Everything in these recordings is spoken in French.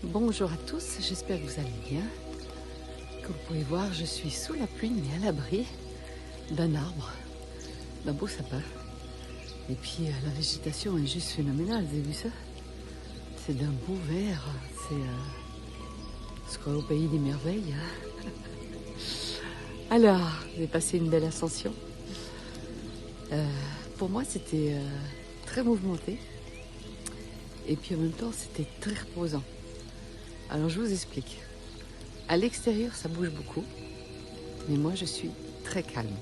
Bonjour à tous, j'espère que vous allez bien. Comme vous pouvez voir, je suis sous la pluie mais à l'abri d'un arbre, d'un beau sapin. Et puis la végétation est juste phénoménale, vous avez vu ça? C'est d'un beau vert, c'est ce qu'on est au pays des merveilles. Hein. Alors, j'ai passé une belle ascension. Pour moi, c'était très mouvementé. Et puis en même temps, c'était très reposant. Alors je vous explique. À l'extérieur, ça bouge beaucoup, mais moi, je suis très calme.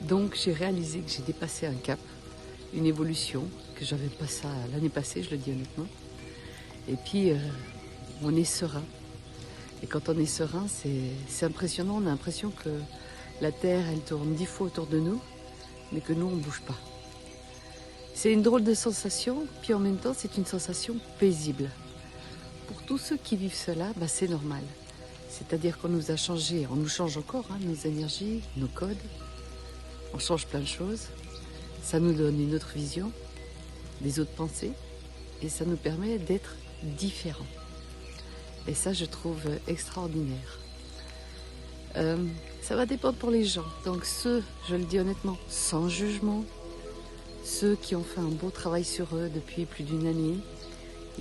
Donc j'ai réalisé que j'ai dépassé un cap, une évolution, que j'avais pas ça l'année passée, je le dis honnêtement. Et puis, on est serein. Et quand on est serein, c'est impressionnant. On a l'impression que la Terre, elle tourne 10 fois autour de nous, mais que nous, on ne bouge pas. C'est une drôle de sensation, puis en même temps, c'est une sensation paisible. Pour tous ceux qui vivent cela, bah, c'est normal. C'est-à-dire qu'on nous a changé, on nous change encore, hein, nos énergies, nos codes. On change plein de choses. Ça nous donne une autre vision, des autres pensées, et ça nous permet d'être différents. Et ça, je trouve extraordinaire. Ça va dépendre pour les gens. Donc ceux, je le dis honnêtement, sans jugement, ceux qui ont fait un beau travail sur eux depuis plus d'une année,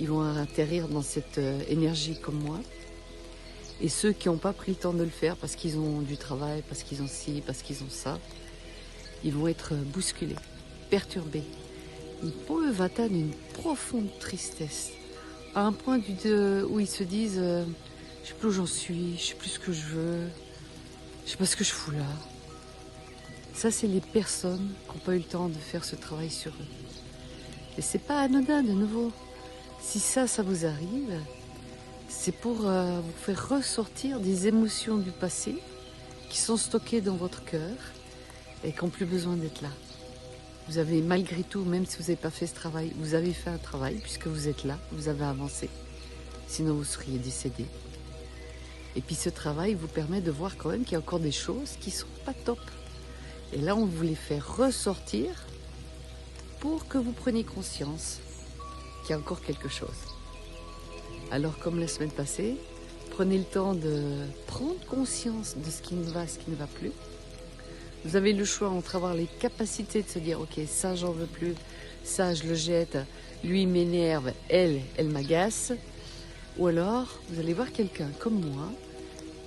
ils vont atterrir dans cette énergie comme moi. Et ceux qui n'ont pas pris le temps de le faire parce qu'ils ont du travail, parce qu'ils ont ci, parce qu'ils ont ça, ils vont être bousculés, perturbés. Ils peuvent atteindre une profonde tristesse, à un point où ils se disent je ne sais plus où j'en suis, je ne sais plus ce que je veux, je ne sais pas ce que je fous là. Ça, c'est les personnes qui n'ont pas eu le temps de faire ce travail sur eux. Et c'est pas anodin de nouveau. Si ça vous arrive, c'est pour vous faire ressortir des émotions du passé qui sont stockées dans votre cœur et qui n'ont plus besoin d'être là. Vous avez malgré tout, même si vous n'avez pas fait ce travail, vous avez fait un travail puisque vous êtes là, vous avez avancé. Sinon vous seriez décédé. Et puis ce travail vous permet de voir quand même qu'il y a encore des choses qui ne sont pas top. Et là on vous les fait ressortir pour que vous preniez conscience qu'il y a encore quelque chose. Alors comme la semaine passée, prenez le temps de prendre conscience de ce qui ne va plus. Vous avez le choix entre avoir les capacités de se dire ok, ça j'en veux plus, ça je le jette, lui il m'énerve, elle m'agace. Ou alors vous allez voir quelqu'un comme moi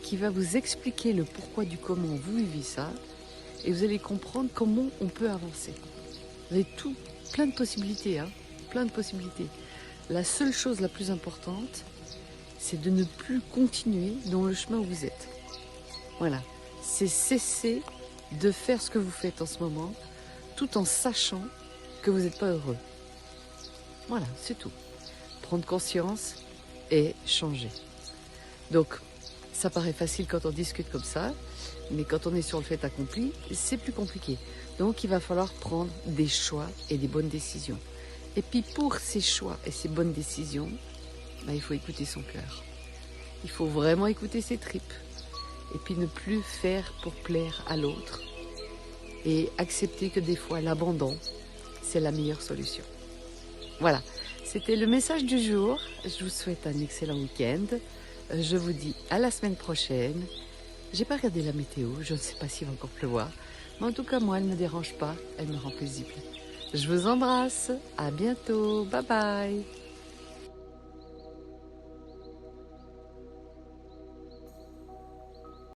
qui va vous expliquer le pourquoi du comment vous vivez ça et vous allez comprendre comment on peut avancer. Vous avez tout, plein de possibilités, hein, plein de possibilités. La seule chose la plus importante, c'est de ne plus continuer dans le chemin où vous êtes. Voilà, c'est cesser de faire ce que vous faites en ce moment, tout en sachant que vous n'êtes pas heureux. Voilà, c'est tout. Prendre conscience et changer. Donc, ça paraît facile quand on discute comme ça, mais quand on est sur le fait accompli, c'est plus compliqué. Donc, il va falloir prendre des choix et des bonnes décisions. Et puis, pour ces choix et ces bonnes décisions, il faut écouter son cœur. Il faut vraiment écouter ses tripes. Et puis ne plus faire pour plaire à l'autre et accepter que des fois l'abandon, c'est la meilleure solution. Voilà, c'était le message du jour. Je vous souhaite un excellent week-end. Je vous dis à la semaine prochaine. J'ai pas regardé la météo, je ne sais pas s'il va encore pleuvoir. Mais en tout cas, moi, elle ne me dérange pas, elle me rend paisible. Je vous embrasse, à bientôt, bye bye.